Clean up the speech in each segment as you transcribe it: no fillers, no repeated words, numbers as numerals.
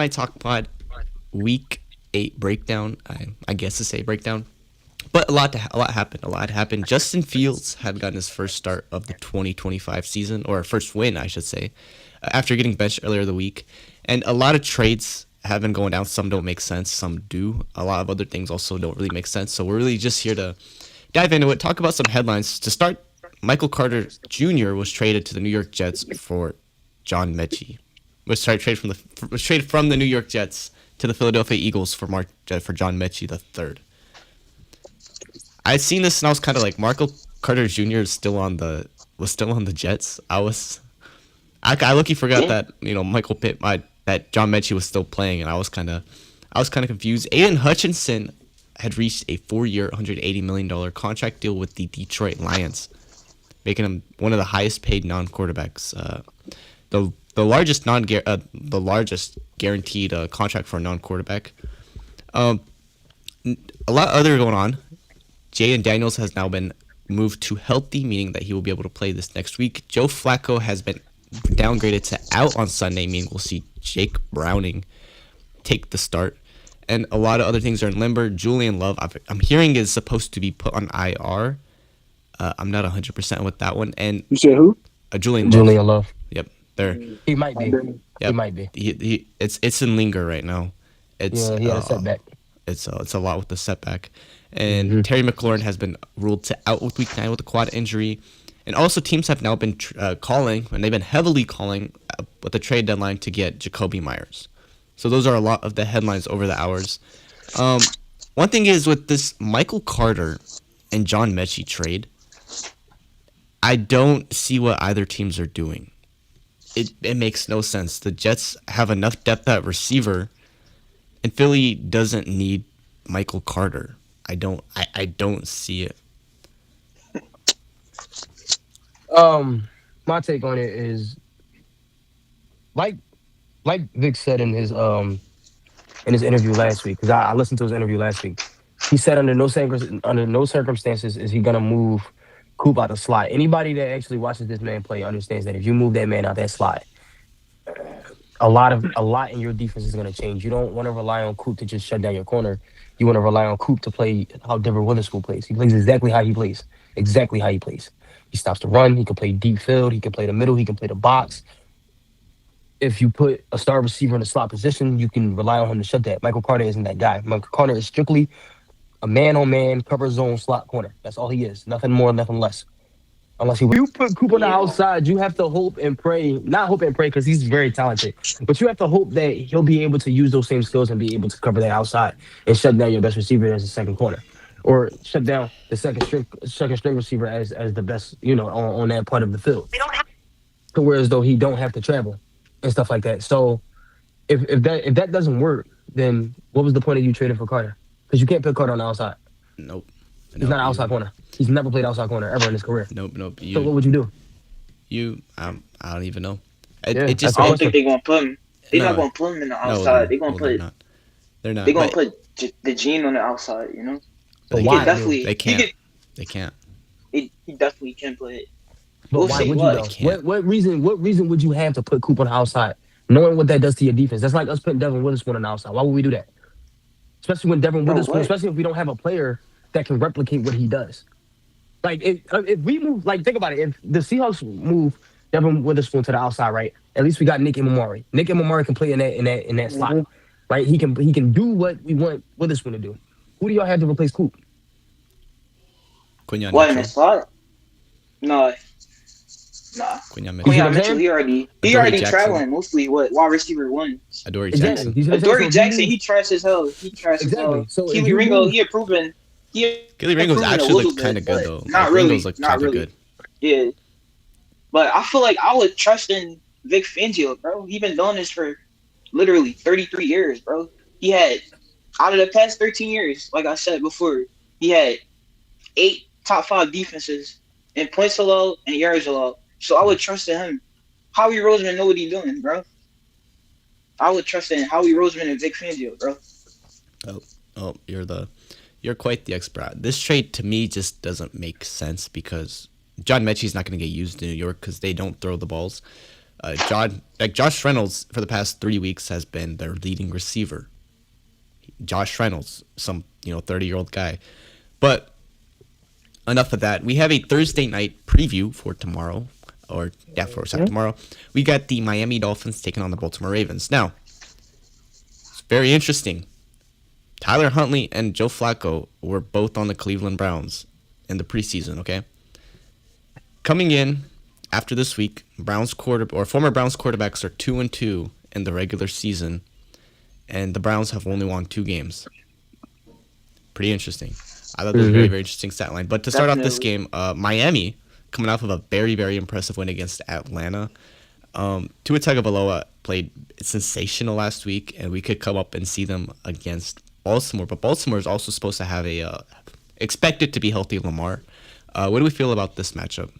My Talk Pod Week 8 breakdown. I guess to say breakdown. But a lot happened. A lot happened. Justin Fields had gotten his first start of the 2025 season, or first win, I should say, after getting benched earlier the week. And a lot of trades have been going down. Some don't make sense. Some do. A lot of other things also don't really make sense. So we're really just here to dive into it, talk about some headlines. To start, Michael Carter Jr. was traded to the New York Jets for John Mechie. Was traded from the New York Jets to the Philadelphia Eagles for John Mechie the third. I'd seen this and I was kind of like, Michael Carter Jr. was still on the Jets. I lucky forgot that that John Mechie was still playing, and I was kind of confused. Aiden Hutchinson had reached a 4-year, $180 million contract deal with the Detroit Lions, making him one of the highest paid non-quarterbacks. The largest guaranteed contract for a non-quarterback. A lot other going on. Jaden Daniels has now been moved to healthy, meaning that he will be able to play this next week. Joe Flacco has been downgraded to out on Sunday, meaning we'll see Jake Browning take the start. And a lot of other things are in limbo. Julian Love, I'm hearing, is supposed to be put on IR. I'm not 100% with that one. And you said who? Julian Love. Yep, there. He might be. Yep. He might be. It's in linger right now. He had a setback. It's a lot with the setback. And Terry McLaurin has been ruled to out with Week 9 with a quad injury. And also teams have now been calling, and they've been heavily calling with the trade deadline to get Jacoby Myers. So those are a lot of the headlines over the hours. One thing is with this Michael Carter and John Mechie trade, I don't see what either teams are doing. It makes no sense. The Jets have enough depth at receiver, and Philly doesn't need Michael Carter. I don't see it. My take on it is like Vic said in his interview last week, because I listened to his interview last week. He said under no circumstances is he gonna move Coop out the slot. Anybody that actually watches this man play understands that if you move that man out that slot, a lot in your defense is gonna change. You don't want to rely on Coop to just shut down your corner. You want to rely on Coop to play how Devin Witherspoon plays. He plays exactly how he plays. Exactly how he plays. He stops the run. He can play deep field. He can play the middle. He can play the box. If you put a star receiver in the slot position, you can rely on him to shut that. Michael Carter isn't that guy. Michael Carter is strictly a man-on-man cover zone slot corner. That's all he is. Nothing more, nothing less. You put Coop on the outside, you have to hope and pray. Not hope and pray because he's very talented, but you have to hope that he'll be able to use those same skills and be able to cover that outside and shut down your best receiver as a second corner, or shut down the second string receiver as the best, on that part of the field. To whereas though he don't have to travel and stuff like that. So if that doesn't work, then what was the point of you trading for Carter? Because you can't put Carter on the outside. Nope. He's not an outside corner. He's never played outside corner ever in his career. Nope. So what would you do? I don't even know. I don't think they're gonna put him. They're not gonna put him in the outside. They're gonna put. They're not. They're gonna put the Gene on the outside. But why? They can't. They can't. He definitely can play it. But why would you though? What reason would you have to put Coop on the outside, knowing what that does to your defense? That's like us putting Devin Witherspoon on the outside. Why would we do that? Especially when especially if we don't have a player that can replicate what he does. Like if we move, like think about it. If the Seahawks move Devin Witherspoon to the outside, right? At least we got Nick Imamari. Nick Imamari can play in that slot, right? He can do what we want Witherspoon to do. Who do y'all have to replace Coop? Quinyon what, in the slot? No. Quinyon Mitchell, he already traveling mostly wide receiver one. Adoree Jackson. He trash as hell. So Keely Ringo, he proven. Keely Ringo's actually looked kind of good though. Not really. Good. Yeah. But I feel like I would trust in Vic Fangio, bro. He been doing this for literally 33 years, bro. He had, out of the past 13 years, like I said before, he had 8 top 5 defenses in points allowed and yards allowed. So I would trust in him. Howie Roseman know what he's doing, bro. I would trust in Howie Roseman and Vic Fangio, bro. Oh, you're quite the expert. This trade to me just doesn't make sense because John Mechie's not going to get used in New York because they don't throw the balls. Josh Reynolds for the past 3 weeks has been their leading receiver. Josh Reynolds, some 30-year-old guy. But enough of that. We have a Thursday night preview for tomorrow, tomorrow. We got the Miami Dolphins taking on the Baltimore Ravens. Now, it's very interesting. Tyler Huntley and Joe Flacco were both on the Cleveland Browns in the preseason. Okay, coming in after this week, former Browns quarterbacks are 2-2 in the regular season, and the Browns have only won 2 games. Pretty interesting. I thought that was a very, very interesting stat line. But to start off this game, Miami, coming off of a very, very impressive win against Atlanta. Tua Tagovailoa played sensational last week, and we could come up and see them against Baltimore. But Baltimore is also supposed to have expected to be healthy Lamar. What do we feel about this matchup?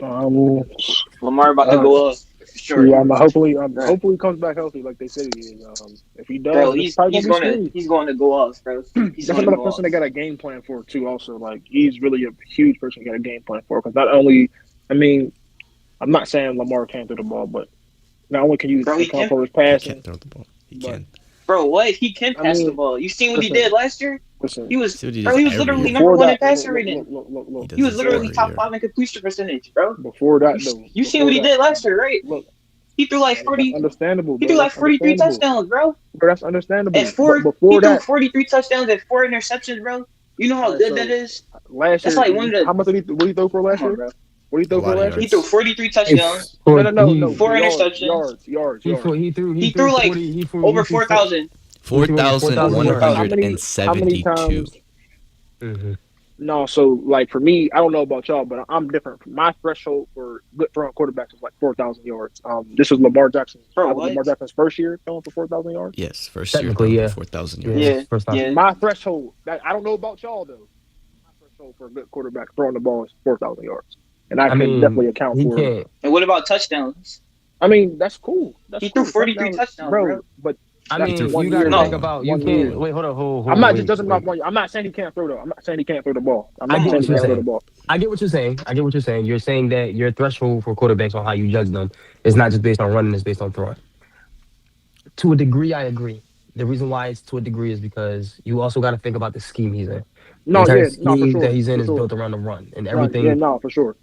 Lamar about to go up. Sure. Yeah, hopefully he comes back healthy like they said he is. If he does, bro, he's going to go off, bro. That's another person they got a game plan for too. Also, like he's really a huge person to get a game plan for because not only, I'm not saying Lamar can't throw the ball, but not only can you account for his passing, he can't throw the ball. He can. Bro, what? He can pass the ball. You seen what he did last year? Listen, he was literally number one in passer rating. Look, he was literally top 5 in completion percentage, bro. Before that, though. You seen what he did last year, right? Look, he threw like 40. Understandable. He threw like 43 touchdowns, bro. Bro, that's understandable. He threw 43 touchdowns and 4 interceptions, bro. You know how good that is? Last year, that's like one of the. How much did he throw for last year, bro? What did he throw for last year? He threw 43 touchdowns. No. 4 interceptions. Yards. He threw like over 4,000. 4,172. Mm-hmm. No, so like for me, I don't know about y'all, but I'm different. My threshold for good throwing quarterbacks is like 4,000 yards. This was Lamar Jackson's first year throwing for 4,000 yards. Yes, first year yeah. 4,000 yards. Yeah, first time. Yeah. My threshold, I don't know about y'all though. My threshold for a good quarterback throwing the ball is 4,000 yards, and I can definitely account for it. And what about touchdowns? That's cool. He threw 43 touchdowns, bro. But you gotta think about you can't wait. Hold on. I'm not just judging about 1 year. I'm not saying he can't throw though. I'm not saying he can't throw the ball. I get what you're saying. You're saying that your threshold for quarterbacks on how you judge them is not just based on running; it's based on throwing. To a degree, I agree. The reason why it's to a degree is because you also got to think about the scheme he's in. For sure. That he's in is built around the run, and everything. For sure.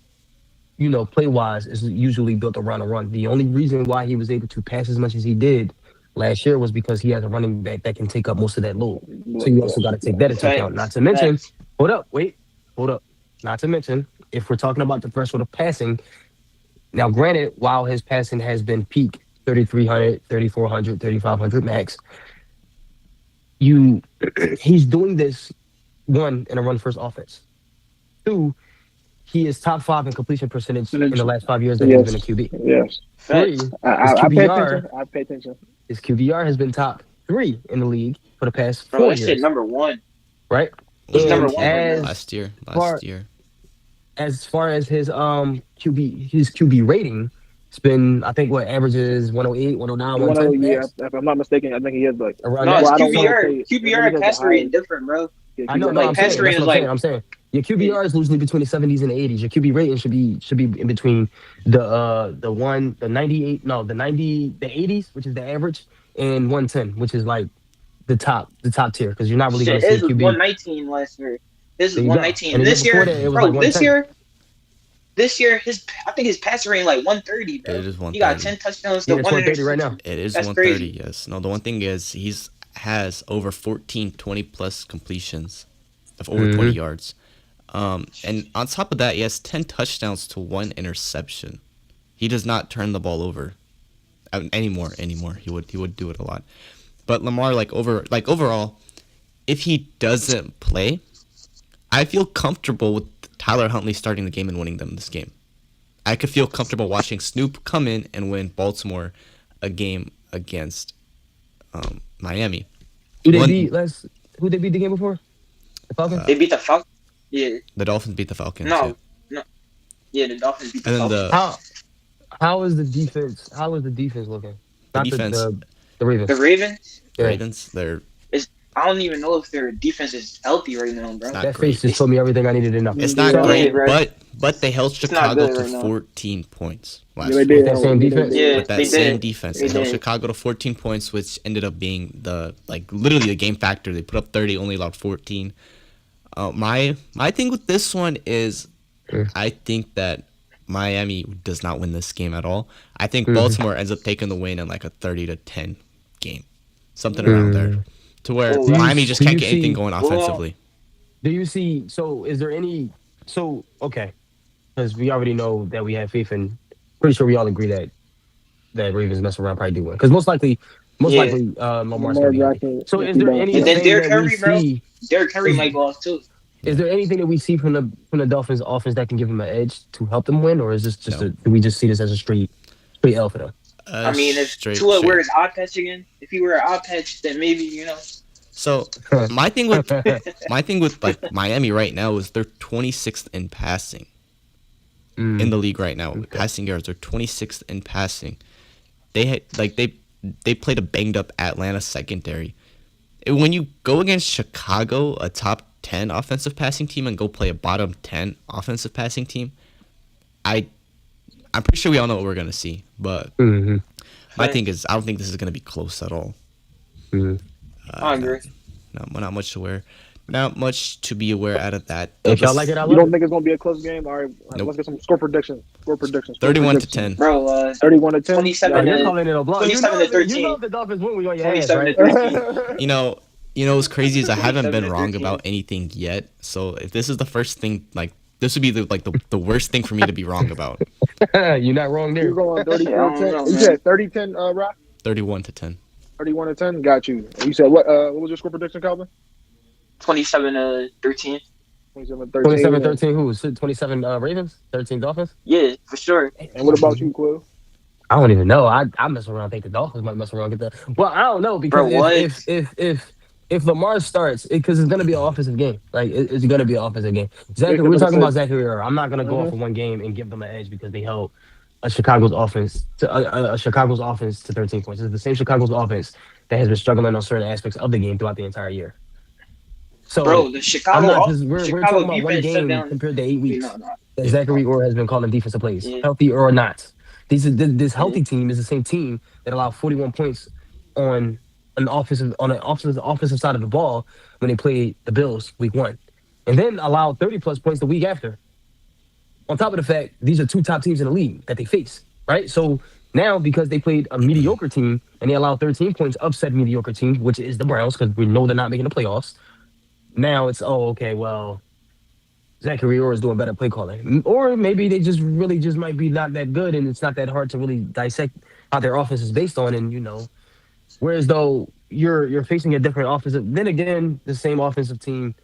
Play wise is usually built around the run. The only reason why he was able to pass as much as he did last year was because he has a running back that can take up most of that load. So you also got to take that into account. Not to mention, hold up. Not to mention, if we're talking about the threshold of passing, now granted, while his passing has been peak 3,300, 3,400, 3,500 max, he's doing this, 1, in a run-first offense. 2, he is top 5 in completion percentage in the last 5 years that he's been a QB. Yes. 3, I pay attention. His QBR has been top 3 in the league for the past 4 years. That shit number 1. Right? He's number 1 last year. As far as his QB rating, it's been, I think, averages 108, 109, 110. Yeah, if I'm not mistaken, I think he has like around that. QBR and pass rating different, bro. I know, I'm saying your QBR is usually between the 70s and the 80s. Your QB rating should be in between the 80s, which is the average, and 110, which is like the top tier, because you're not really going to see QB. 119 last year. This is 119. And this year, I think his passer rating like 130, bro. It is 130. He got 10 touchdowns to 130 right now. It is 130, yes. No, the one thing is has over 14 20-plus completions of over 20 yards. And on top of that, he has 10 touchdowns to 1 interception. He does not turn the ball over anymore. He would do it a lot. But Lamar, overall, if he doesn't play, I feel comfortable with Tyler Huntley starting the game and winning them this game. I could feel comfortable watching Snoop come in and win Baltimore a game against Miami. Who they beat the game before? The Falcons? They beat the Falcons. Yeah. The Dolphins beat the Falcons. No. Yeah, the Dolphins beat the Falcons. How is the defense? How is the defense looking? The defense. The Ravens. The Ravens. The Ravens. They're I don't even know if their defense is healthy right now, bro. Not That great. face just told me everything I needed to know. It's not So, great, bro. but they held not Chicago good to right now. 14 points last Yeah, they week. did. With that same defense? Yeah, With that they same did. defense, They they held did. Chicago to 14 points, which ended up being literally the game factor. They put up 30, only allowed 14. My thing with this one is, I think that Miami does not win this game at all. I think Baltimore ends up taking the win in like a 30-10 game, something around there, to where Oh, Miami just do can't you get anything see- going well, offensively. do you see? So, is there any? So, okay, because we already know that we have faith, and pretty sure we all agree that Ravens mess around probably do win. Because most Yeah. likely, Lamar's Lamar gonna be healthy. Jackson. So, is there And then anything Derrick that we Henry, bro. see? Derrick Henry Is- might go off too. Is there anything that we see from the Dolphins offense that can give them an edge to help them win, or is this just No. do we just see this as a straight L for them? I mean, if Straight Tua shade. wears eye patch again, if he wear eye patch, then maybe So my thing with like Miami right now is they're 26th in passing in the league right now. Passing yards, they're 26th in passing. They had they played a banged up Atlanta secondary. And when you go against Chicago, a top 10 offensive passing team, and go play a bottom 10 offensive passing team, I'm pretty sure we all know what we're gonna see. But my thing is, I don't think this is gonna be close at all. I agree. Not much to wear. Not much to be aware out of that. If y'all like it, I You love don't it. think it's gonna be a close game? All right, Nope. let's get some score predictions. 31-10. Bro, 31-10. 27 You're to- calling it a block. 27 to 13. You know if the Dolphins win, we on your ass, 27 right? to 13. You know what's crazy is I haven't been 27-13. wrong about anything yet. So if this is the first thing, like this would be the worst thing for me to be wrong about. You're not wrong there. You're going 30 I don't know, 10. You man. said 30-10, Rock? 31-10. 31-10. Got you. And you said what was your score prediction, Calvin? 27 to 13. 27-13. 27-13 who? 27 Ravens? 13 Dolphins? Yeah, for sure. And what about you, Quill? I don't even know. I mess around. Think the Dolphins might mess around and get that. Well, I don't know because Bro, what? if Lamar starts, because it's gonna be an offensive game. Like it's gonna be an offensive game. Zachary, Yeah, we're talking about 'cause Zachary. I'm not gonna go off of one game and give them an edge because they held a Chicago's offense to 13 points. It's the same Chicago's offense that has been struggling on certain aspects of the game throughout the entire year. So, Bro, the I'm Chicago, not just we're Chicago talking about one defense shut game down. compared to 8 weeks. No. That Zachary Orr has been calling defensive plays, Yeah. healthy or not. This healthy team is the same team that allowed 41 points on an offensive side of the ball when they played the Bills week 1, and then allowed 30 plus points the week after. On top of the fact, these are two top teams in the league that they face, right? So now, because they played a mediocre team and they allowed 13 points of said mediocre team, which is the Browns, because we know they're not making the playoffs. Now it's Zachary Orr is doing better play calling, or maybe they just might be not that good, and it's not that hard to really dissect how their offense is based on. And whereas though you're facing a different offensive, then again the same offensive team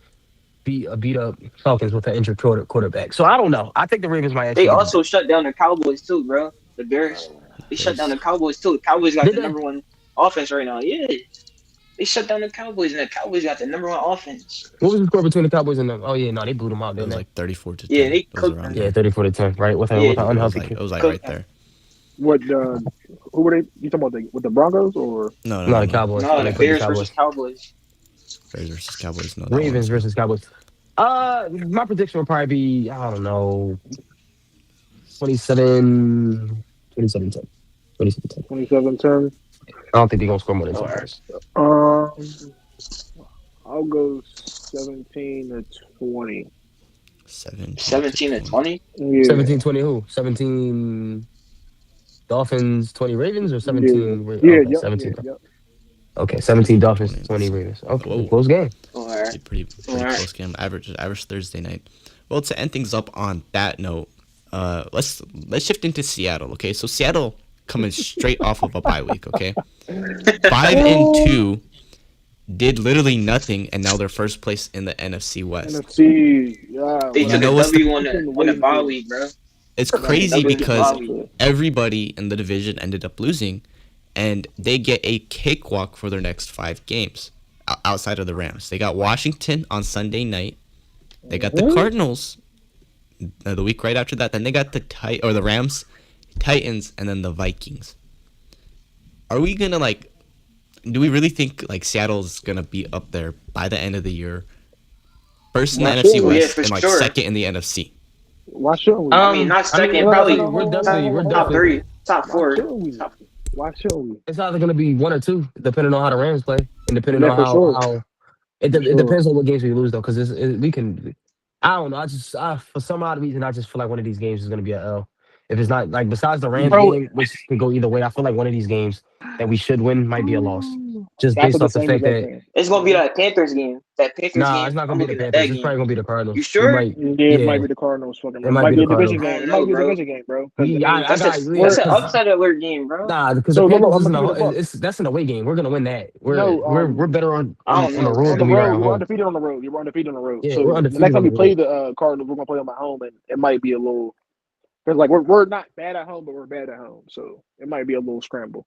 beat up Falcons with an injured quarterback. So I don't know. I think the Ravens might actually. They also shut down the Cowboys too, bro. The Bears. They shut down the Cowboys too. The Cowboys got Did the they? number 1 offense right now. Yeah. They shut down the Cowboys, and the Cowboys got the number 1 offense. What was the score between the Cowboys and them? Oh yeah, no, they blew them out, It didn't was they? like 34-10. Yeah, they It was cooked around them. Yeah, there. 34-10, right? With an Yeah, It was unhealthy. like right there. What? Who were they? You talking about with the Broncos or? No, No, the Cowboys. No, They the played Bears Cowboys. versus Cowboys. Bears versus Cowboys. No, that Ravens one. versus Cowboys. My prediction would probably be, I don't know, 27-10. 27-10. 27-10. I don't think they're gonna score more than 10 points. I'll go 17-20. 17 to 20. Yeah. 17-20 who? 17 Dolphins, 20 Ravens, or 17? Yeah. Okay, Yep, 17. yeah, yep. Okay, 17 Dolphins, 20 Ravens. Okay, Whoa. close game. Or Pretty Alright. close game. Average Thursday night. Well, to end things up on that note, let's shift into Seattle. Okay, so Seattle coming straight off of a bye week. Okay, 5-2, did literally nothing, and now they're first place in the NFC West. NFC. Yeah. they You took know a what's W on the bye week, bro. It's crazy That was because wild. everybody in the division ended up losing, and they get a cakewalk for their next 5 games outside of the Rams. They got Washington on Sunday night. They got the Cardinals the week right after that. Then they got the Rams, Titans, and then the Vikings. Are we gonna do we really think like Seattle's gonna be up there by the end of the year? First in the Why NFC shouldn't we? Yeah, West for and like sure. second in the NFC. Why shouldn't we? I mean, not second, Hold on, hold probably on, we're hold on, definitely, hold we're on, hold top on. definitely. three, top Why four. shouldn't we? Top, Why shouldn't we? It's either gonna be 1 or 2, depending on how the Rams play, and depending Yeah, on for sure, how for it sure. depends on what games we lose though, because we can. I don't know. For some odd reason I just feel like one of these games is gonna be a L. If it's not like besides the Rams Bro, game, which can go either way, I feel like one of these games that we should win might be a loss, just I feel based the off the same fact exact that thing. it's gonna be that Panthers game. That Panthers nah, game. it's not I'm gonna be the looking at that Panthers. It's game. probably gonna be the You Cardinals. We sure? might, Yeah, it might yeah, be the Cardinals. Fucking, it it might might be be the a division Cardinals. I game. don't It might know, be a bro. division game, bro. Because I mean, I got yeah, That's an because upset alert game, bro. nah, because the so look, Panthers I'm is gonna in keep a it a buck. it's that's an away game. We're gonna win that. No, We're better I don't on the know, road on bro. the than we are road, at we're home. undefeated on the road. Yeah, we're undefeated on the road. Yeah, we're So the next undefeated time on we the play road. the Cardinals, we're gonna play them at home, and it might be a little. Cause like we're not bad at home, but we're bad at home, so it might be a little scramble,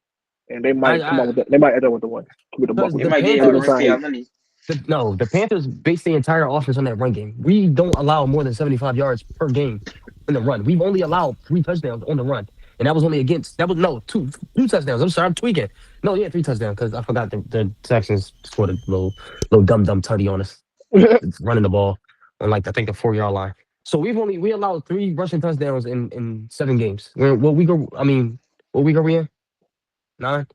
and they might come out I with that. They might end up with the one. Keep it a buck because with They the you. might get I y'all give them run Panthers for time. y'all money. the Panthers base the entire offense on that run game. We don't allow more than 75 yards per game in the run. We've only allowed 3 touchdowns on the run, and that was only against that was no two touchdowns. I'm sorry, I'm tweaking. No, yeah, 3 touchdowns because I forgot the Texans scored a little dumb tutty on us running the ball on like I think the 4 yard line. So we allowed 3 rushing touchdowns in 7 games. What we go? I mean, what week are we in? 9.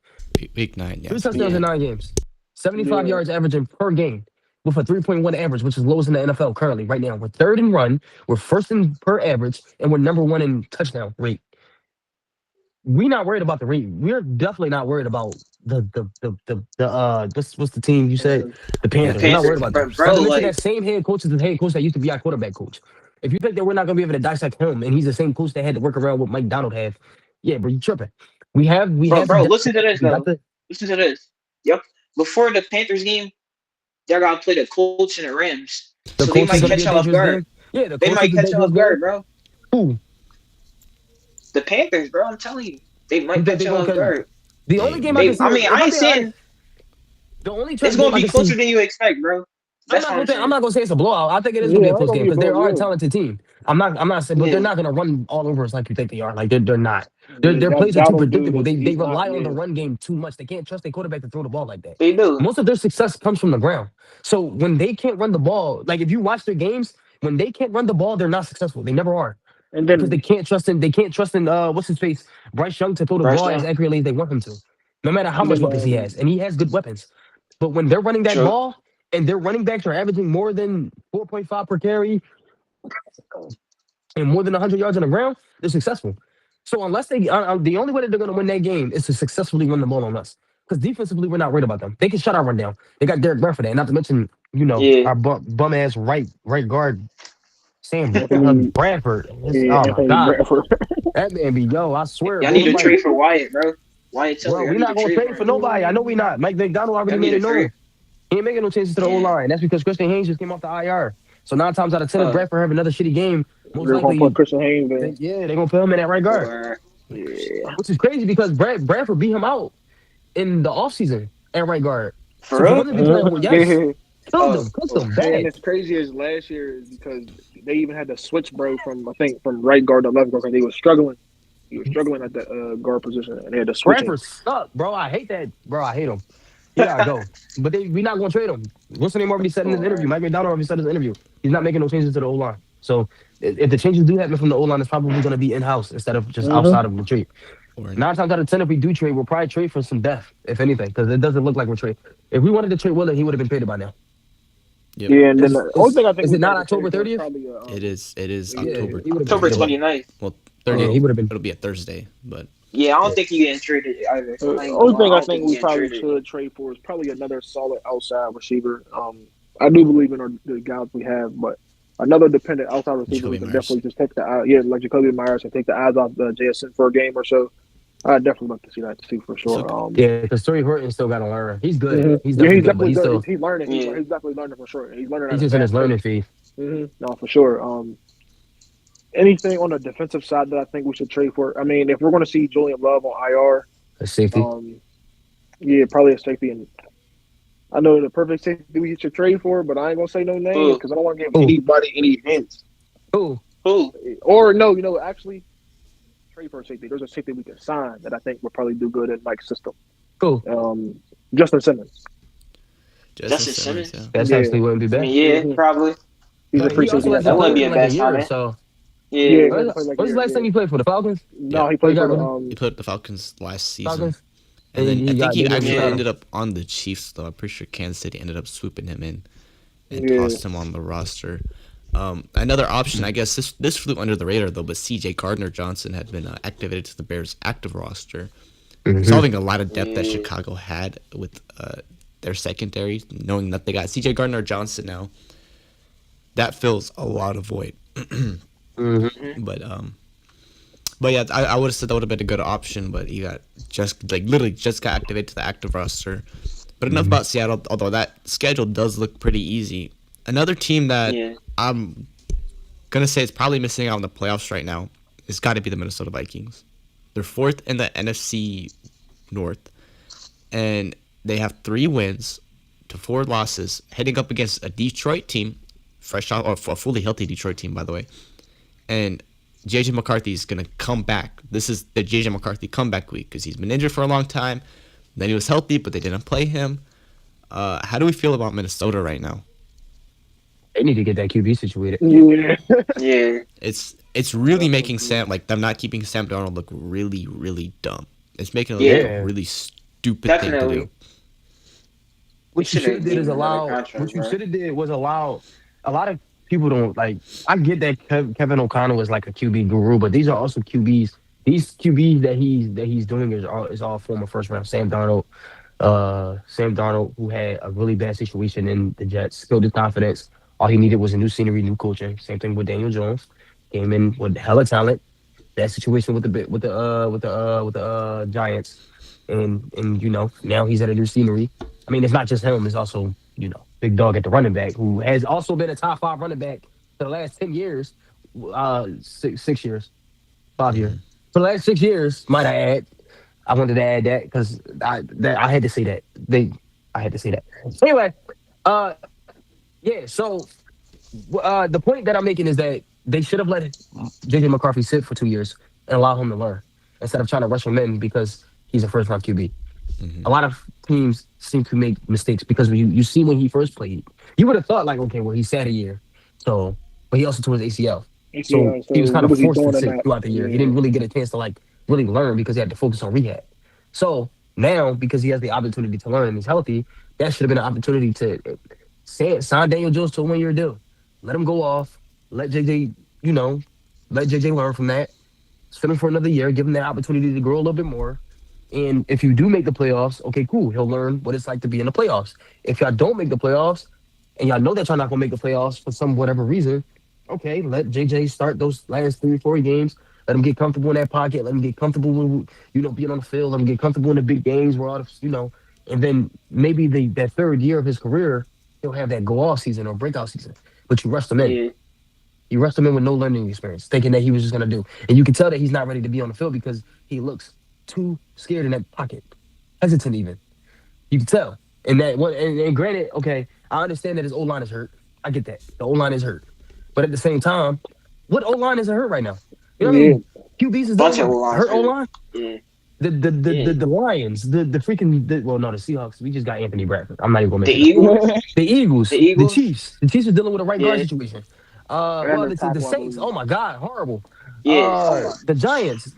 Week 9, Three yes, week touchdowns in 9. 9 games. 75 Yeah, yards averaging per game with a 3.1 average, which is lowest in the NFL currently right now. We're third in run, we're first in per average, and we're number one in touchdown rate. We're not worried about the rate. We're definitely not worried about what's the team you said? Panthers. The The Panthers. We're not Panthers. worried Panthers, about them. Not bro. to mention Like, that same head coach is the head coach that used to be our quarterback coach. If you think that we're not gonna be able to dissect him and he's the same coach that had to work around what Mike Donald had, yeah, bro, you tripping. We have the bro. depth. Listen to this We got though. the Listen to this. Yep. Before the Panthers game, they're gonna play the Colts and the Rams, the so they Colts is might gonna be catch a y'all off dangerous guard. game. Yeah, the They Colts is might a catch y'all dangerous off game. guard, bro. Who The Panthers, bro. I'm telling you, they you might think catch they y'all gonna off catch? guard. The only Hey, game I can They, see, I mean, if I I'm ain't being honest, saying the only it's game gonna I be can closer see. than you expect, bro. That's what I'm I'm saying. not gonna say it's a blowout. I think it is gonna be Yeah, a I'm close gonna game be a because they blow. are a Yeah, talented team. I'm not saying, but they're Yeah, not gonna run all over us like you think they are. Like they're not. yeah. Their That plays are too Darnold dude predictable. is They he's not. rely on the Yeah, run game too much. They can't trust their quarterback to throw the ball like that. they do. Most of their success comes from the ground. So when they can't run the ball, like if you watch their games, when they can't run the ball, they're not successful. They never are and because then they can't trust in what's his face Bryce Young to throw the Bryce ball as Young. accurately as they want him to, no matter how and much then weapons he has, and he has good weapons. But when they're running that True. ball and their running backs are averaging more than 4.5 per carry and more than 100 yards on the ground, they're successful. So unless the only way that they're going to win that game is to successfully run the ball on us. Because defensively, we're not worried about them. They can shut our run down. They got Derek Brent for that. Not to mention, Yeah. our bum ass right guard Sam Anthony, Bradford. yeah, Oh my Anthony god, Bradford. that man be I swear, Y'all bro. need He to might, trade for Wyatt, bro. Wyatt Teller. bro. Y'all We need to not gonna trade for trade for him. nobody. I know we not. Mike McDonald Y'all already need made to it trade. known. He ain't making no changes to the O Damn. line. That's because Christian Haynes just came off the IR. So 9 times out of 10, if Uh, Bradford have another shitty game, most They're gonna put likely, Christian Haynes there. they're gonna put him in at right guard, or Yeah, which is crazy because Bradford beat him out in the offseason at right guard. for So for real? him to be playing with yes, yeah. cooked Oh, them And bad. it's crazy as last year is because they even had to switch bro from I think from right guard to left guard because they were struggling. He was struggling at the guard position, and they had to switch him. Bradford suck, bro. I hate that, bro. I hate him. He gotta go. But we not gonna trade him. What's the name already said in his All interview? right. Mike McDonald already said in his interview. He's not making no changes to the O line. So if the changes do happen from the O line, it's probably gonna be in house instead of just Mm-hmm. outside of the trade. Or 9 times out of 10, if we do trade, we'll probably trade for some depth, if anything, because it doesn't look like we're trading. If we wanted to trade Willard, he would have been traded by now. yep, Yeah, and then the only thing I think Is we it not probably trade October for is 30th? probably it is yeah. October He would have been October traded by. 29th. well Yeah, 30th. he would have been. It'll be a Thursday, but Yeah, I don't yeah. think you getting traded either. I ain't gonna only lie. I thing I don't think think you we getting probably traded. should trade for is probably another solid outside receiver. I do believe in the guys we have, but another dependent outside receiver who Jacoby can Myers. definitely just take the like Jacoby Myers and take the eyes off the JSN for a game or so. I definitely like to see that too for So sure. Yeah, because Torrey Horton still got to learn. He's good. Mhm. He's Yeah, definitely he's good, but definitely he's good. still He's learning. Yeah. He's definitely learning for sure. He's learning at he's a just in his fast pace. learning phase. No, for sure. Anything on the defensive side that I think we should trade for? I mean, if we're going to see Julian Love on IR, A safety. yeah, probably a safety. And I know the perfect safety we should trade for, but I ain't gonna say no names Who? because I don't want to give Who? anybody any hints. Who? Who? Or no, actually, trade for a safety. There's a safety we can sign that I think will probably do good in Mike's system. Who? Justin Simmons. Justin Simmons. Yeah. That's Yeah. actually wouldn't be I bad. mean, yeah, probably. He's a But he also preseason hasn't That guy. wouldn't played be in a like a bad year. signing. So Yeah, Yeah. he hasn't played like a when's the year. last time Yeah. you played for the Falcons? No, Yeah. he played got for the rid of He played with the Falcons last season. Falcons. And then I think they he didn't actually sign him. ended up on the Chiefs, though. I'm pretty sure Kansas City ended up swooping him in and Yeah. tossed him on the roster. Another option, I guess, this flew under the radar, though, but C.J. Gardner-Johnson had been activated to the Bears' active roster, solving a lot of depth that Chicago had with their secondary, knowing that they got C.J. Gardner-Johnson now. That fills a lot of void. But yeah, I would have said that would have been a good option, but he got literally just got activated to the active roster. But enough about Seattle, although that schedule does look pretty easy. Another team that I'm gonna say is probably missing out on the playoffs right now has got to be the Minnesota Vikings. They're fourth in the NFC North, and they have 3 wins to 4 losses, heading up against a Detroit team, a fully healthy Detroit team, by the way, and J.J. McCarthy is going to come back. This is the J.J. McCarthy comeback week because he's been injured for a long time. Then he was healthy, but they didn't play him. How do we feel about Minnesota right now? They need to get that QB situated. Yeah. Yeah. It's really making them not keeping Sam Darnold look really, really dumb. It's making it look like a really stupid thing to do. What you should have did is What you should have did was allow. A lot of people don't like. I get that Kevin O'Connell is like a QB guru, but these are also QBs. These QBs that he's doing is all former first round. Sam Darnold, who had a really bad situation in the Jets, built his confidence. All he needed was a new scenery, new coaching. Same thing with Daniel Jones. Came in with hella talent. That situation with the Giants, and now he's at a new scenery. I mean, it's not just him. It's also big dog at the running back, who has also been a top 5 running back for the last 10 years, 6 years, 5 years. For the last 6 years, might I add. I wanted to add that because I had to say that. I had to say that. Anyway, yeah. So the point that I'm making is that they should have let J.J. McCarthy sit for 2 years and allow him to learn instead of trying to rush him in because he's a first round QB. A lot of teams seem to make mistakes because you see when he first played, you would have thought like, okay, well, he sat a year, but he also tore his ACL. So he was kind of forced to sit throughout the year. He didn't really get a chance to like really learn because he had to focus on rehab. So now, because he has the opportunity to learn and he's healthy, that should have been an opportunity to sign Daniel Jones to a 1-year deal. Let him go off. Let JJ learn from that. Sit him for another year. Give him that opportunity to grow a little bit more. And if you do make the playoffs, okay, cool. He'll learn what it's like to be in the playoffs. If y'all don't make the playoffs, and y'all know that y'all not gonna make the playoffs for some whatever reason, okay, let JJ start those last 3-4 games. Let him get comfortable in that pocket. Let him get comfortable with being on the field. Let him get comfortable in the big games where all the and then maybe that 3rd year of his career, he'll have that go off season or breakout season. But you rushed him in. Yeah. You rushed him in with no learning experience, thinking that he was just gonna do. And you can tell that he's not ready to be on the field because he looks too scared in that pocket, hesitant even. You can tell. And that one. And granted, okay, I understand that his O-line is hurt. I get that. The O-line is hurt. But at the same time, what O-line isn't hurt right now? You know what I mean? QBs is Bunch of hurt O-line. Yeah. The Lions, the Seahawks. We just got Anthony Bradford. I'm not even gonna The mention Eagles. the Eagles, the Chiefs. The Chiefs are dealing with a right guard Yeah. situation. The Saints. Oh my God, horrible. Yeah. The Giants.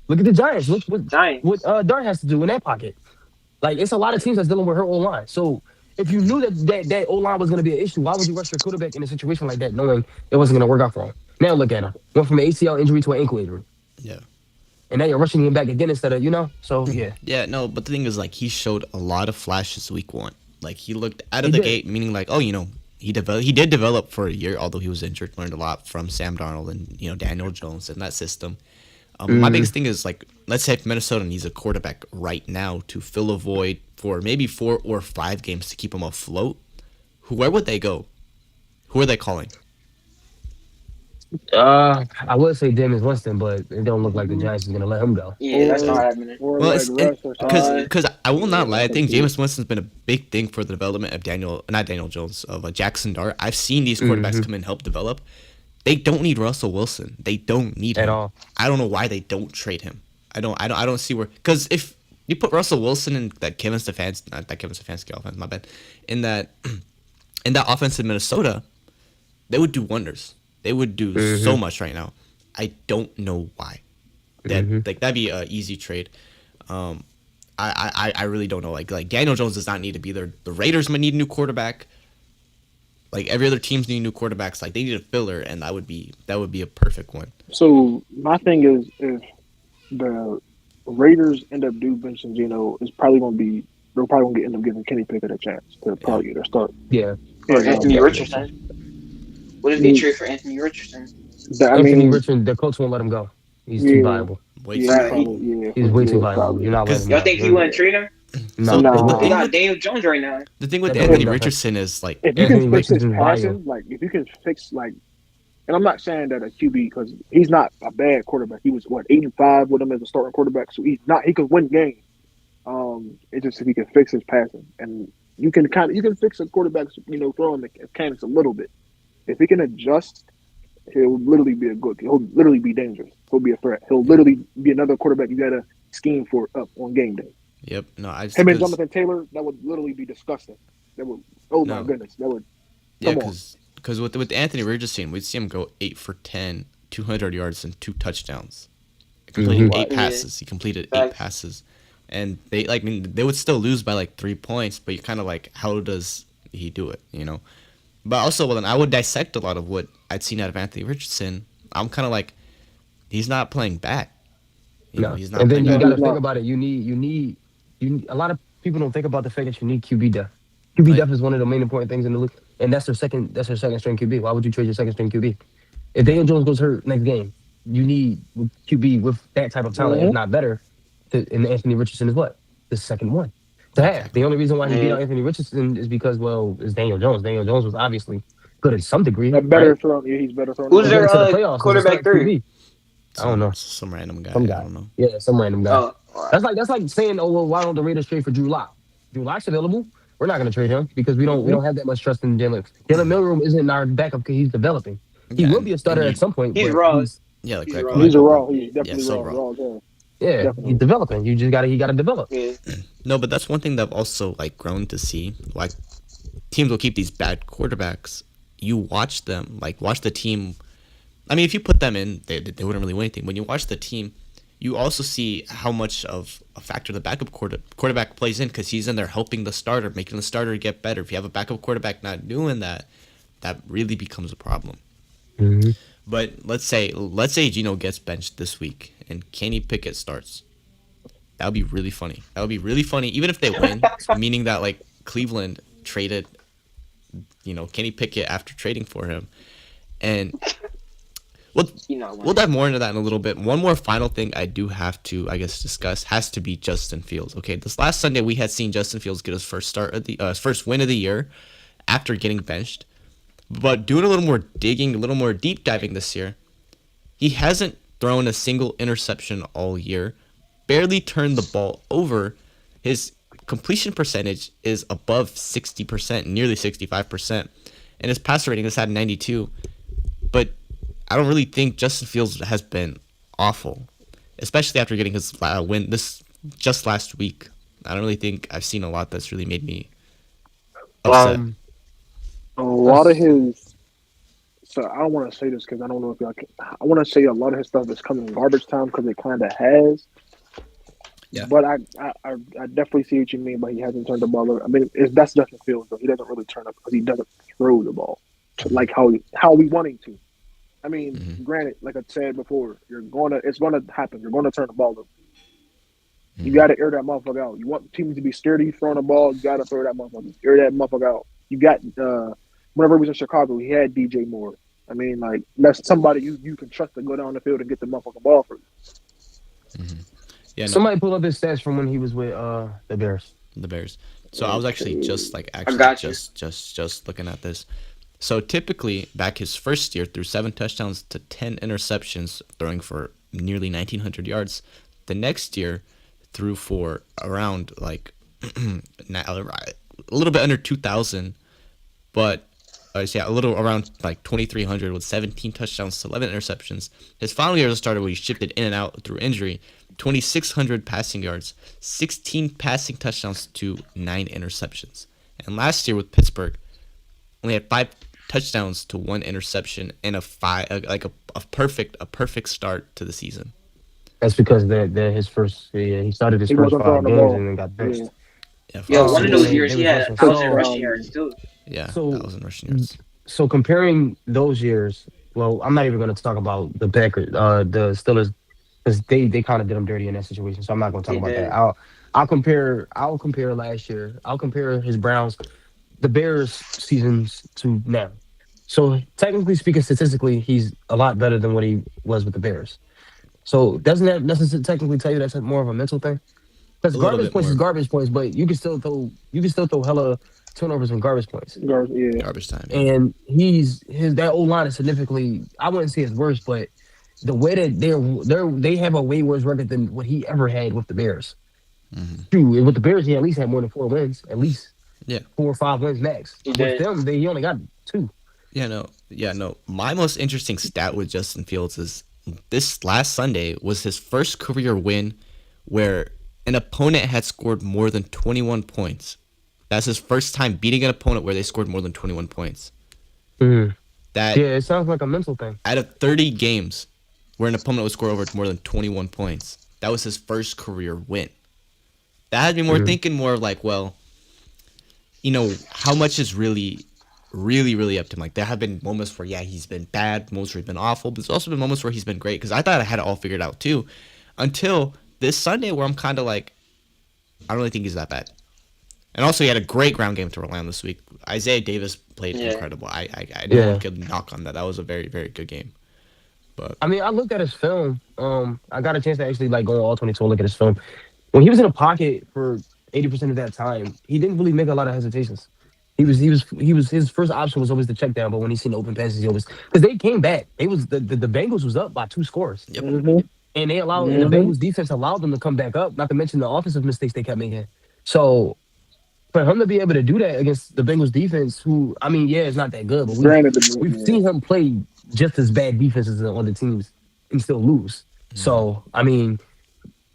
Look at the Giants. Look what Dart has to do in that pocket. Like, it's a lot of teams that's dealing with her O-line. So if you knew that O-line was going to be an issue, why would you rush your quarterback in a situation like that, knowing it wasn't going to work out for him? Now look at him. Went from an ACL injury to an ankle injury. Yeah. And now you're rushing him back again instead of, so yeah. Yeah, no, but the thing is, like, he showed a lot of flashes week 1. Like, he looked out of the gate, meaning like, he did develop for a year, although he was injured, learned a lot from Sam Darnold and, Daniel Jones and that system. My biggest thing is, like, let's say if Minnesota needs a quarterback right now to fill a void for maybe 4 or 5 games to keep him afloat, where would they go? Who are they calling? I would say Jameis Winston, but it don't look like the Giants is going to let him go. Yeah, that's not happening. Well, because I will not lie, I think Jameis Winston's been a big thing for the development of Jackson Dart. I've seen these quarterbacks come in and help develop. They don't need Russell Wilson. They don't need him at all. I don't know why they don't trade him. I don't see where, because if You put Russell Wilson in that Kevin Stefanski, not that Kevin Stefanski offense, my bad, in that offense in Minnesota, they would do wonders. They would do so much right now. I don't know why. That'd be an easy trade. I really don't know. Like Daniel Jones does not need to be there. The Raiders might need a new quarterback. Like every other team's need new quarterbacks. Like they need a filler, and that would be a perfect one. So my thing is, if the Raiders end up doing benching Geno, it's probably going to be they're probably going to end up giving Kenny Pickett a chance to probably get a start. Yeah. Or Anthony Richardson. What if they trade for Anthony Richardson? Anthony Richardson, the coach won't let him go. He's too valuable. He's way too valuable. You're not letting him go. Y'all think he wouldn't trade him? No. They got Daniel Jones right now. The thing with Anthony Richardson is like if you can fix his passing, like if you can fix like, and I'm not saying that a QB because he's not a bad quarterback. He was 8-5 with him as a starting quarterback, so he could win games. It's just if he can fix his passing, and you can fix a quarterback's throwing the mechanics a little bit. If he can adjust, he'll literally be dangerous. He'll be a threat. He'll literally be another quarterback you got to scheme for up on game day. Yep. No, him and Jonathan Taylor, that would literally be disgusting. That would. Oh my goodness, that would. Yeah, because with Anthony Richardson, we'd see him go 8 for 10, 200 yards and 2 touchdowns. He completed 8 passes. He completed 8 passes, and they would still lose by like 3 points. But you're kind of like, how does he do it? But also, then I would dissect a lot of what I'd seen out of Anthony Richardson. I'm kind of like, he's not playing bad. He's not. And then you got to bad. think about it. You need. A lot of people don't think about the fact that you need QB depth. QB depth is one of the main important things in the league, and that's their second string QB. Why would you trade your second string QB? If Daniel Jones goes hurt next game, you need QB with that type of talent, if not better. And Anthony Richardson is what? The second one to have. The only reason why he beat out Anthony Richardson is because it's Daniel Jones. Daniel Jones was obviously good in some degree. He's better throwing. Who's their quarterback 3? I don't know. Some random guy. I don't know. Yeah, some random guy. Oh, right. That's like saying, oh well, why don't the Raiders trade for Drew Lock? Drew Lock's available. We're not going to trade him because we don't have that much trust in Jalen. Jalen Milroe isn't our backup because he's developing. He will be a starter at some point. He's raw. He's raw. He's definitely raw. Yeah, definitely. He's developing. He got to develop. Yeah. No, but that's one thing that I've also grown to see. Like teams will keep these bad quarterbacks. You watch them, watch the team. I mean, if you put them in, they wouldn't really win anything. When you watch the team, you also see how much of a factor the backup quarterback plays in because he's in there helping the starter, making the starter get better. If you have a backup quarterback not doing that, that really becomes a problem. Mm-hmm. But let's say Geno gets benched this week and Kenny Pickett starts. That would be really funny. That would be really funny, even if they win, meaning that Cleveland traded, Kenny Pickett after trading for him, and. We'll dive more into that in a little bit. One more final thing I do have to, discuss has to be Justin Fields. Okay, this last Sunday we had seen Justin Fields get his first first win of the year after getting benched. But doing a little more digging, a little more deep diving this year, he hasn't thrown a single interception all year, barely turned the ball over. His completion percentage is above 60%, nearly 65%, and his passer rating is at 92. But I don't really think Justin Fields has been awful, especially after getting his win just last week. I don't really think I've seen a lot that's really made me upset. A lot of his. So I don't want to say this because I don't know if y'all can. I want to say a lot of his stuff is coming in garbage time because it kind of has. Yeah. But I definitely see what you mean. But he hasn't turned the ball over. I mean, that's Justin Fields though. He doesn't really turn up because he doesn't throw the ball like how we want him to. I mean, granted, like I said before, it's gonna happen. You're gonna turn the ball over. You gotta air that motherfucker out. You want teams to be scared of you throwing the ball, you gotta throw that motherfucker. Air that motherfucker out. You got whenever he was in Chicago, he had DJ Moore. I mean, that's somebody you can trust to go down the field and get the motherfucking ball for you. Mm-hmm. Yeah. Somebody pull up his stats from when he was with the Bears. The Bears. So I was actually just looking at this. So typically, back his first year, threw 7 touchdowns to 10 interceptions, throwing for nearly 1,900 yards. The next year, threw for around a little bit under 2,000, but a little around 2,300 with 17 touchdowns to 11 interceptions. His final year as a starter, where he shifted in and out through injury, 2,600 passing yards, 16 passing touchdowns to 9 interceptions. And last year with Pittsburgh, only had 5 touchdowns to 1 interception and a perfect start to the season. That's because they're his first. Yeah, he started his first 5 games and then got benched. Yeah, one of those years he had 1,000 rushing yards too. Yeah, so 1,000 rushing yards. So comparing those years, well, I'm not even going to talk about the Packers, the Steelers, because they kind of did them dirty in that situation. So I'm not going to talk about that. I'll compare last year. I'll compare his Browns, the Bears seasons to now. So technically speaking, statistically, he's a lot better than what he was with the Bears. So doesn't that necessarily technically tell you that's more of a mental thing? Because garbage points is garbage points, but you can still throw hella turnovers and garbage points. Garbage time. Yeah. And that old line is significantly, I wouldn't say it's worse, but the way that they have a way worse record than what he ever had with the Bears. True, with the Bears, he at least had more than 4 wins, at least. Yeah, 4 or 5 wins max. With them, he only got 2. Yeah, no. My most interesting stat with Justin Fields is this last Sunday was his first career win where an opponent had scored more than 21 points. That's his first time beating an opponent where they scored more than 21 points. It sounds like a mental thing. Out of 30 games where an opponent would score over more than 21 points, that was his first career win. That had me more thinking more like, well, how much is really up to him. Like, there have been moments where, he's been bad, moments where he's been awful, but there's also been moments where he's been great, because I thought I had it all figured out too, until this Sunday where I'm kind of like, I don't really think he's that bad. And also, he had a great ground game to rely on this week. Isaiah Davis played incredible. I no one could knock on that. That was a very, very good game. But I mean, I looked at his film. I got a chance to actually go all 22 and look at his film. When he was in a pocket for 80% of that time, he didn't really make a lot of hesitations. His first option was always the check down, but when he seen open passes, he always, because they came back. It was the Bengals was up by 2 scores. Yep. And they allowed and the Bengals defense allowed them to come back up, not to mention the offensive mistakes they kept making. So for him to be able to do that against the Bengals defense, who, I mean, it's not that good, but we've seen him play just as bad defenses on the teams and still lose. So, I mean,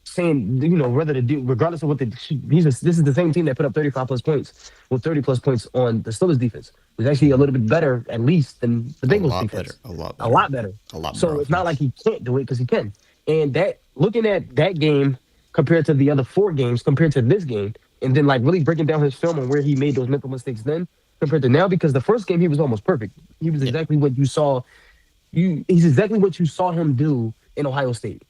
saying, regardless of what this is the same team that put up 35 plus points with 30 plus points on the Steelers defense. It was actually a little bit better, at least, than the Bengals defense. A lot better. So it's not like he can't do it, because he can. And looking at that game compared to the other 4 games, compared to this game, and then really breaking down his film and where he made those mental mistakes then compared to now, because the first game he was almost perfect. He was exactly what you saw. He's exactly what you saw him do in Ohio State.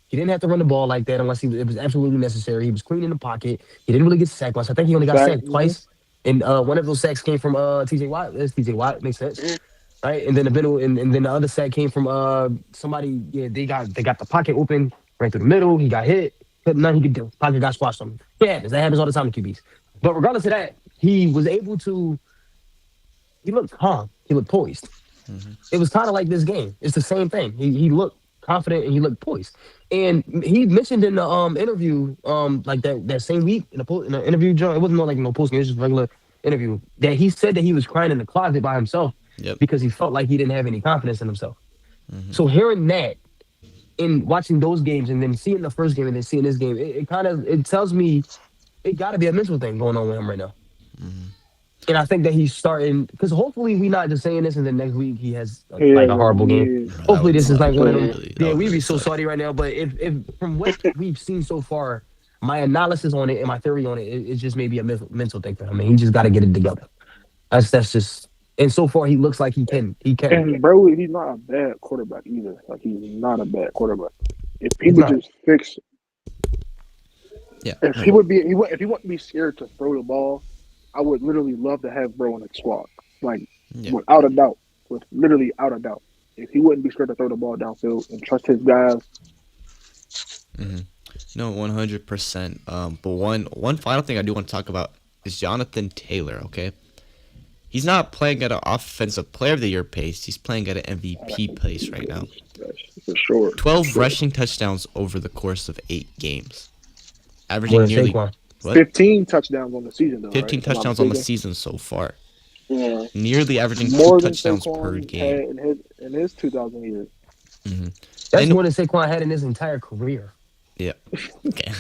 He didn't have to run the ball like that unless it was absolutely necessary. He was clean in the pocket. He didn't really get sacked once. I think he only got sacked twice. And one of those sacks came from T.J. Watt. That's T.J. Watt. Makes sense. Right? And then the other sack came from somebody. Yeah, they got the pocket open right through the middle. He got hit. Nothing he could do. Pocket got squashed on him. That happens all the time to QBs. But regardless of that, he was able to. He looked calm. He looked poised. It was kind of like this game. It's the same thing. He looked confident and he looked poised. And he mentioned in the interview, like that same week in the interview, John, it wasn't like no post game, it was just a regular interview, that he said that he was crying in the closet by himself because he felt like he didn't have any confidence in himself. So hearing that and watching those games and then seeing the first game and then seeing this game, it tells me it got to be a mental thing going on with him right now. And I think that he's starting, because hopefully we're not just saying this and then next week he has a horrible game. Hopefully this is like one of them. We'd be so salty right now. But if from what we've seen so far, my analysis on it and my theory on it is just maybe a mental thing for him. And he just got to get it together. That's just, and so far he looks like he can. And bro, he's not a bad quarterback either. Like, he's not a bad quarterback. If he would just fix, if he wouldn't be scared to throw the ball, I would literally love to have bro in the squad. Like, without a doubt. Literally out of doubt. If he wouldn't be scared to throw the ball downfield and trust his guys. No, 100%. But one final thing I do want to talk about is Jonathan Taylor, okay? He's not playing at an offensive player of the year pace. He's playing at an MVP pace right now. For sure. 12 rushing touchdowns over the course of 8 games. Averaging nearly... What? 15 touchdowns on the season, though. 15 touchdowns on the season so far. Yeah. Nearly averaging more 2 touchdowns per game. In his 2,000 years. That's more than Saquon had in his entire career. Yeah. Okay.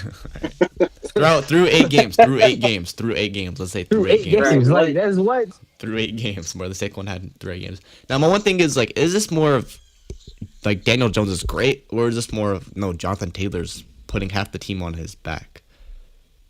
Through 8 games. Let's say through 8 games. games. Like that's what. Through 8 games, where the Saquon had 3 games. Now, my one thing is like, is this more of like Daniel Jones is great, or is this more of Jonathan Taylor's putting half the team on his back?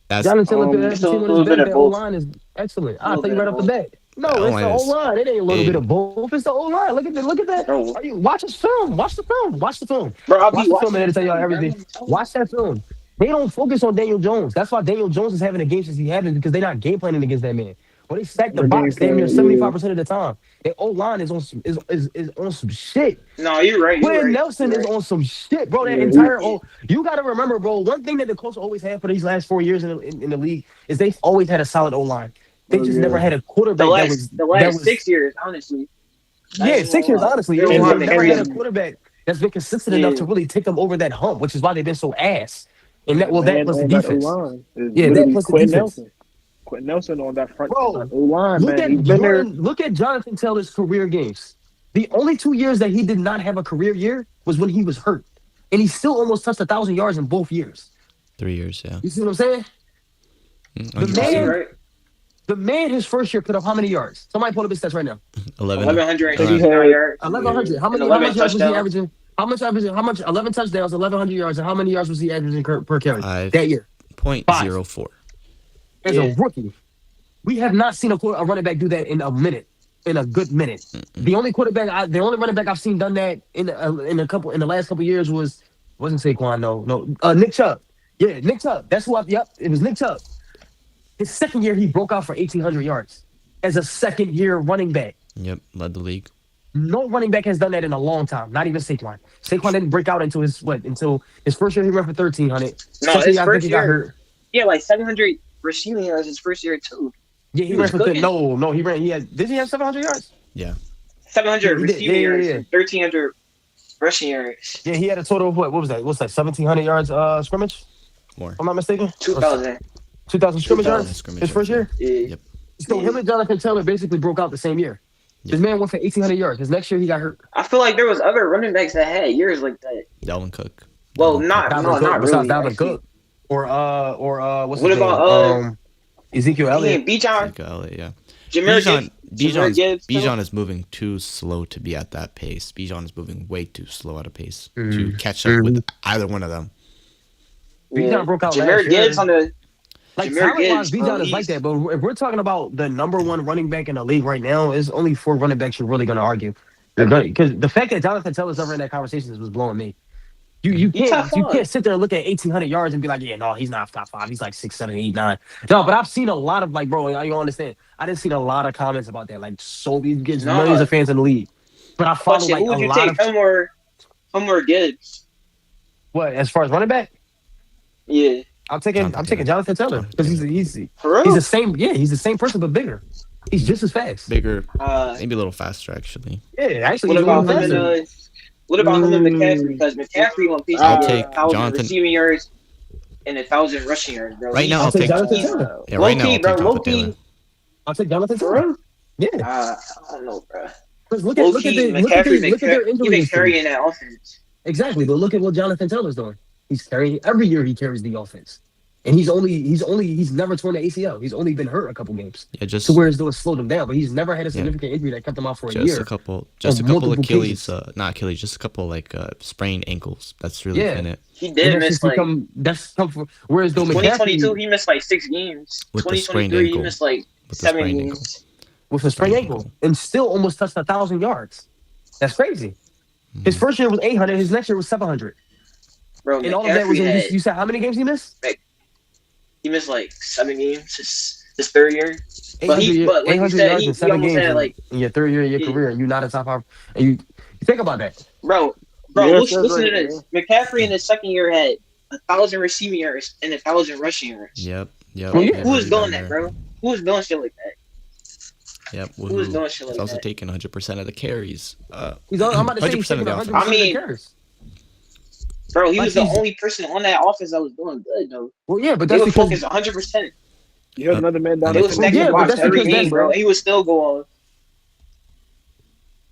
That's Jonathan Taylor put half the so team a on little his bit back. of The O both. line is excellent. I'll little tell you bit right of off the bat. No, The it's the O-line O is line. It ain't a little big. bit of both. It's the O line. Look at that. Bro. Watch his film. Watch the film. Bro, I'll Watch be the film, watching and it'll tell y'all bro. everything. Watch that film. They don't focus on Daniel Jones. That's why Daniel Jones is having the games as he having because they're not game planning against that man. Well, they stack the The game box damn near plan, 75% of the time. Their O line is on some is on some shit. No, you're right. Quinn Nelson is on some shit, bro. That entire you got to remember, bro. One thing that the Colts always had for these last 4 years in the league is they've always had a solid O line. They just never had a quarterback the last 6 years, honestly. 6 years, honestly. They They've don't have never the had a energy. quarterback that's been consistent enough to really take them over that hump, which is why they've been so ass. And that plus the defense. That plus the Quentin defense. Nelson. Quentin Nelson on that front Bro, line, look man. look at Jonathan Taylor's career games. The only 2 years that he did not have a career year was when he was hurt. And he still almost touched 1,000 yards in both years. 3 years, yeah. You see what I'm saying? The man, his first year put up how many yards? Somebody pull up his stats right now. 1,100 yards. 1,100. How many yards was he averaging? How much 11 touchdowns, 1,100 yards, and how many yards was he averaging per carry that year? 0.04. As a rookie, we have not seen a running back do that in a good minute. Mm-mm. The only running back I've seen done that in the last couple years wasn't Saquon. No, Nick Chubb. Yeah, Nick Chubb. That's who. It was Nick Chubb. His second year, he broke out for 1,800 yards as a second-year running back. Yep, led the league. No running back has done that in a long time. Not even Saquon. Saquon didn't break out until his first year. He ran for 1,300. No, his first year. Got hurt. Yeah, like 700 receiving yards his first year too. Yeah, he ran for he ran. Did he have 700 yards? Yeah, 700 receiving yards, 1,300 rushing yards. Yeah, he had a total of what was that? What's that? 1,700 yards scrimmage? More. If I'm not mistaken. 2,000. 2,000 scrimmage yards. His first year. Yeah. Yep. So him and Jonathan Taylor basically broke out the same year. This man went for 1,800 yards. His next year he got hurt. I feel like there was other running backs that had years like that. Dalvin Cook. Well, not really. Dalvin Cook. Or what's what his about name? Ezekiel Elliott. Bijan. Ezekiel Elliott, yeah. Bijan is moving too slow to be at that pace. Bijan is moving way too slow at a pace to catch up with either one of them. Bijan broke out Jahmyr last Gibbs year. on the Talent-wise, Bijan is like that. But if we're talking about the number one running back in the league right now, there's only 4 running backs you're really going to argue. Because the fact that Jonathan Taylor's ever in that conversation was blowing me. You can't sit there and look at 1,800 yards and be like, yeah, no, he's not top 5. He's like 6, 7, 8, 9. No, but I've seen a lot of bro, you don't understand. I didn't see a lot of comments about that. Like, so he gets millions of fans in the league. But I follow who would you take? Homer Gibbs. What, as far as running back? Yeah. I'm taking Jonathan Taylor because he's the same. Yeah, he's the same person but bigger. He's just as fast. Bigger, maybe a little faster actually. Yeah, actually. What about him and McCaffrey? Because McCaffrey on pace I'll to take 1,000 receiving yards and 1,000 rushing yards, bro. Right now, I'll take Jonathan Taylor. Yeah, right now, I'll take Jonathan Taylor. I'll take Jonathan Taylor. Yeah. I don't know, bro. Look at their injuries. He's been carrying that offense. Exactly, but look at what Jonathan Taylor's doing. He's carrying every year. He carries the offense, and he's never torn the ACL. He's only been hurt a couple games. Yeah, just to where it's slowed him down, but he's never had a significant injury that kept him out for a year. Just a couple Achilles, not Achilles, just a couple sprained ankles. That's really been it. He did miss whereas though 2022 he missed like 6 games. 2023 he missed like 7 games with a sprained ankle, and still almost touched 1,000 yards. That's crazy. His first year was 800. His next year was 700. Bro, and all of that was you said how many games he missed? He missed like 7 games his third year. But 800 yards in 7 games in your third year of your career, and you're not a top 5. And you think about that, bro. Listen to this. McCaffrey in his second year had 1,000 receiving yards and 1,000 rushing yards. Yep. Who was doing that, bro? Who was doing shit like that? Yep. Who was doing shit like that? He's also taking taking 100% of the carries. I'm about to say he's taking 100% of the carries. Bro, he was the only person on that offense that was doing good, though. Well, yeah, but that's because 100%. You have another man down there. It was next to watch every game, bro. He was still going.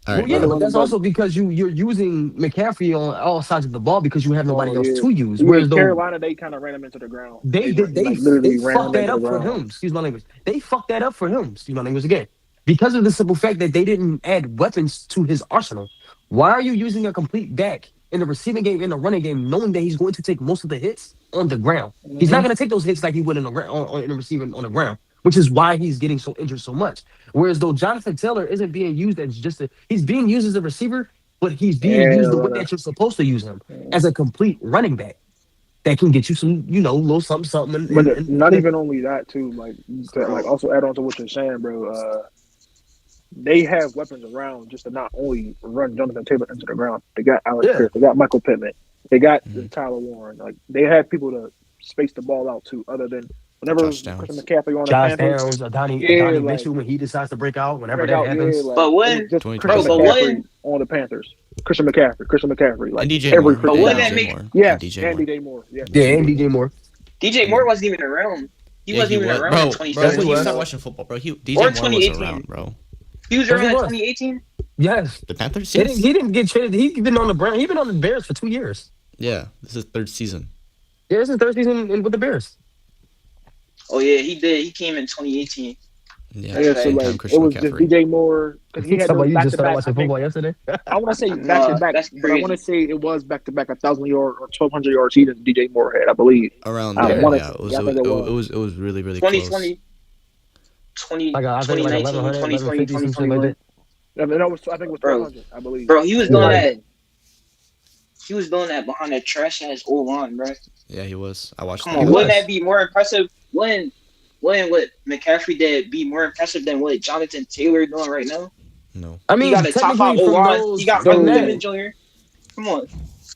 All Well, right, yeah, Another bro. but running that's back. also because you're using McCaffrey on all sides of the ball because you have Oh nobody else yeah, to use. yeah. Whereas though Carolina, they kind of ran him into the ground. they did Like they literally ran fucked him that into the up for ground. him. Excuse my language. They fucked that up for him. Excuse my language again. Because of the simple fact that they didn't add weapons to his arsenal. Why are you using a complete back in the receiving game in the running game, knowing that he's going to take most of the hits on the ground? He's not Mm-hmm. going to take those hits like he would in the receiving on the ground, which is why he's getting so injured so much. Whereas though Jonathan Taylor isn't being used as just he's being used as a receiver, but he's being And used the way that you're supposed to use him as a complete running back that can get you some, little something, something. but not And even only that too. Like to like also add on to what you're saying, bro. They have weapons around just to not only run Jonathan Taylor into the ground. They got Alex yeah, Pierce. They got Michael Pittman. They got Mhm. Tyler Warren. Like they have people to space the ball out to. Other than whenever Josh Christian Downs. McCaffrey on the Josh Panthers, Downs, yeah, Adonai like Mitchell when he decides to break out, whenever break that out, yeah, happens. like But it was when, just Christian bro, but 2025. McCaffrey when, on the Panthers. Christian McCaffrey, like And DJ every Moore. but freaking And when down. that DJ make Moore. And Yes, DJ and Moore. DJ Moore. Yes, Yeah, and and DJ DJ Moore. Moore. DJ And Moore wasn't even around. He yeah, wasn't he even was. around in Bro, Yes, when he you 2017, was. start bro, watching football, bro, or DJ Moore was 2018. around, bro. He was Yes, he around in was. 2018. Yes. The Panthers, He didn't, yes. he didn't get traded. He's been on the Brown. He's been on the Bears for 2 years. Yeah, this is third season. Yeah, this is third season with the Bears. Oh yeah, he did. He came in 2018. Yeah, That's Yeah, so right. same time like it Christian was just McCaffrey. DJ Moore because he Talking had those about you back just to started back. I watching think football yesterday. I want to say back to Nah, back, that's but I want to crazy. say it was back to back 1,000 yard or 1,200 yard seasons DJ Moore had, I believe. Around I there, Yeah, want to yeah. say, It was yeah, I it, think it it, was. was it was really really close. 2020, 20, I think like 2019, 1,100, 2020, 1,150, some shit like that. 2021. I mean, I think it was Bro, 1,200, I believe. bro, he was Yeah, doing like that. He was doing that behind a trash ass O line, bro. Yeah, he was. I watched Come that he on, game. wouldn't that was. be more impressive? When what McCaffrey did be more impressive than what Jonathan Taylor doing right now? No. I He mean, got a top five technically O from line. He those got from Michael that Pittman Jr. Come on,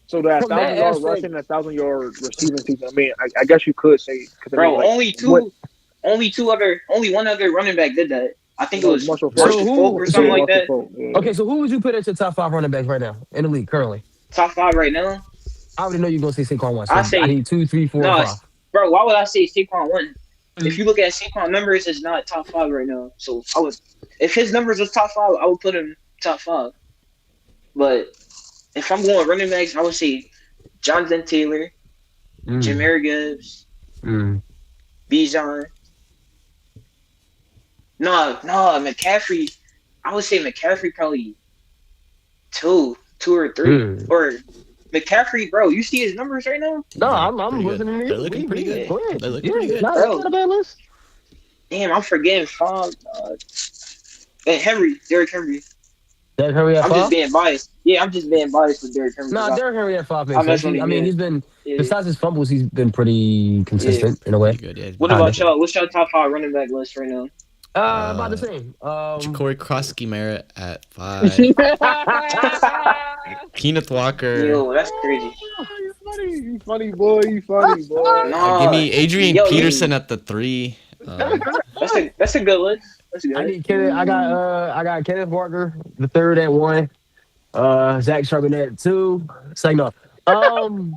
So that from that 1,000 yard aspect, rushing, 1,000 yard receiving season. I mean, I guess you could say considering bro. like what Only one other running back did that. I think it was Marshall Falk. so Marshall Falk or who something Yeah, so like Marshall that. Falk. Yeah. okay, so who would you put as your top five running backs right now in the league currently? Top five right now. I already know you're gonna say Saquon one, I so I say need 2, 3, 4, and no, 5. bro. Why would I say Saquon one? If you look at Saquon numbers, it's not top five right now. So if his numbers was top five, I would put him top five. But if I'm going running backs, I would say Jonathan Taylor, Mm, Jahmyr Gibbs, mm. Bijan. No, McCaffrey. I would say McCaffrey probably two or three, Mm. or McCaffrey, bro. You see his numbers right now, No, Yeah, I'm pretty good. listening to you. They're looking pretty good. Go ahead. They're looking Yeah, pretty good. it's bro. not a bad list. Damn, I'm forgetting five. And Derrick Henry. Derrick Henry at I'm just 5? being biased. Yeah, I'm just being biased with Derrick Henry. Nah, Derrick Henry at 5 I makes mess sense. with I him, mean, yeah. he's been, Yeah. besides his fumbles, he's been pretty consistent in a way. Pretty good. Yeah. What Kinda. about y'all? What's your top five running back list right now? About the same. Corey Krosky Merritt at 5. Kenneth Walker. Yo, that's crazy. He's funny, boy. He's funny, boy. Nah, Give me Adrian yo, Peterson at the 3. that's a good list. That's good. I need Kenneth. I got Kenneth Walker the third at 1. Zach Charbonnet at 2. Say no.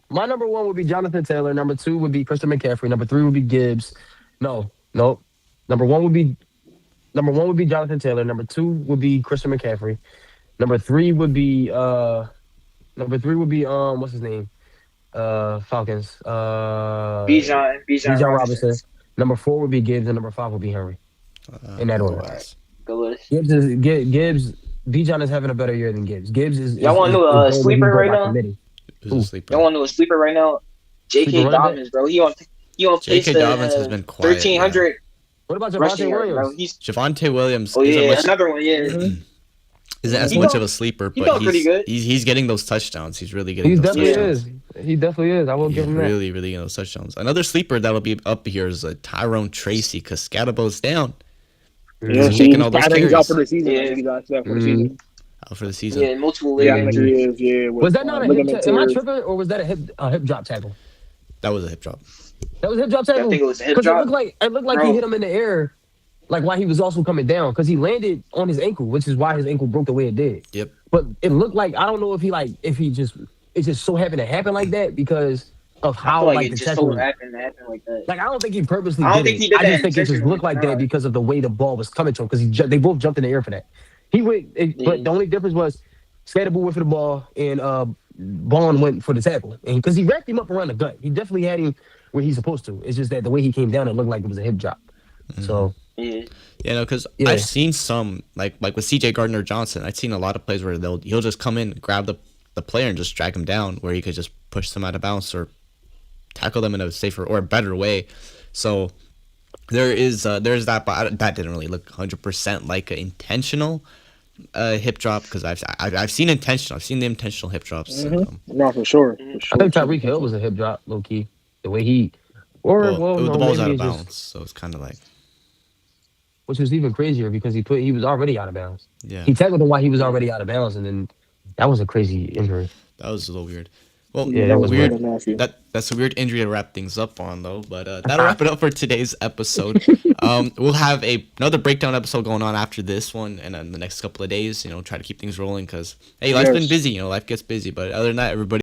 My number 1 would be Jonathan Taylor. Number 2 would be Christian McCaffrey. Number 3 would be Gibbs. No. Number 1 would be Jonathan Taylor. Number 2 would be Christian McCaffrey. Number 3 would be what's his name? Falcons. Bijan Robinson. Number 4 would be Gibbs, and number 5 would be Henry. In that order. Good list. Gibbs. Bijan is having a better year than Gibbs. Gibbs is. Y'all want to know a sleeper right now? Who's a sleeper? Y'all want to know a sleeper right now? J.K. Sleeper running Dobbins, bro. He on pace J.K. to Dobbins has been quiet. 1,300 What about rushing Javonte yards, bro. Williams? He's Javonte Williams another one. Yeah, isn't as He much go- of a sleeper, he but go pretty good. he's getting those touchdowns. He's really getting He those definitely touchdowns. is. He definitely is. I will He's give him that. really getting those touchdowns. Another sleeper that will be up here is Tyrone Tracy because Scadabo's down. Yeah, He's taking all those I think he's carries out for the season. Yeah. I think he's out for the season. Out for the season. Yeah, multiple Yeah, I ligaments. think he is. Yeah. Was that not a hip? ligament Am I tears. tripping, or was that a hip drop tackle? That was a hip drop. That was a hip drop I tackle. think it was a hip Because drop. it looked like Bro. he hit him in the air, like while he was also coming down. Because he landed on his ankle, which is why his ankle broke the way it did. Yep. But it looked like I don't know if it just so happened to happen like that because of I how feel like like it the just so tackle. happened to happen like that. Like I don't think he purposely I don't did think it. he did I that just think it just intentionally. looked like Nah. that because of the way the ball was coming to him because they both jumped in the air for that. He went, but the only difference was Scatterbull went for the ball and Bond went for the tackle, and because he wrapped him up around the gut, he definitely had him where he's supposed to. It's just that the way he came down, it looked like it was a hip drop. So Yeah, no, because I've seen some like with C.J. Gardner Johnson. I've seen a lot of plays where he'll just come in, grab the player, and just drag him down, where he could just push them out of bounds or tackle them in a safer or a better way. So there's that, but that didn't really look 100% like an intentional hip drop, because I've seen intentional. I've seen the intentional hip drops. No, for sure. I think Tyreek Hill was a hip drop, low key. The way he, the ball's out of bounds, so it's kind of like, which was even crazier because he was already out of bounds. Yeah, he tackled him while he was already out of bounds, and then that was a crazy injury. That was a little weird. Well, yeah, that was weird. That's a weird injury to wrap things up on, though. But that'll wrap it up for today's episode. We'll have another breakdown episode going on after this one, and in the next couple of days, try to keep things rolling, because hey, life's been busy. Life gets busy. But other than that, everybody.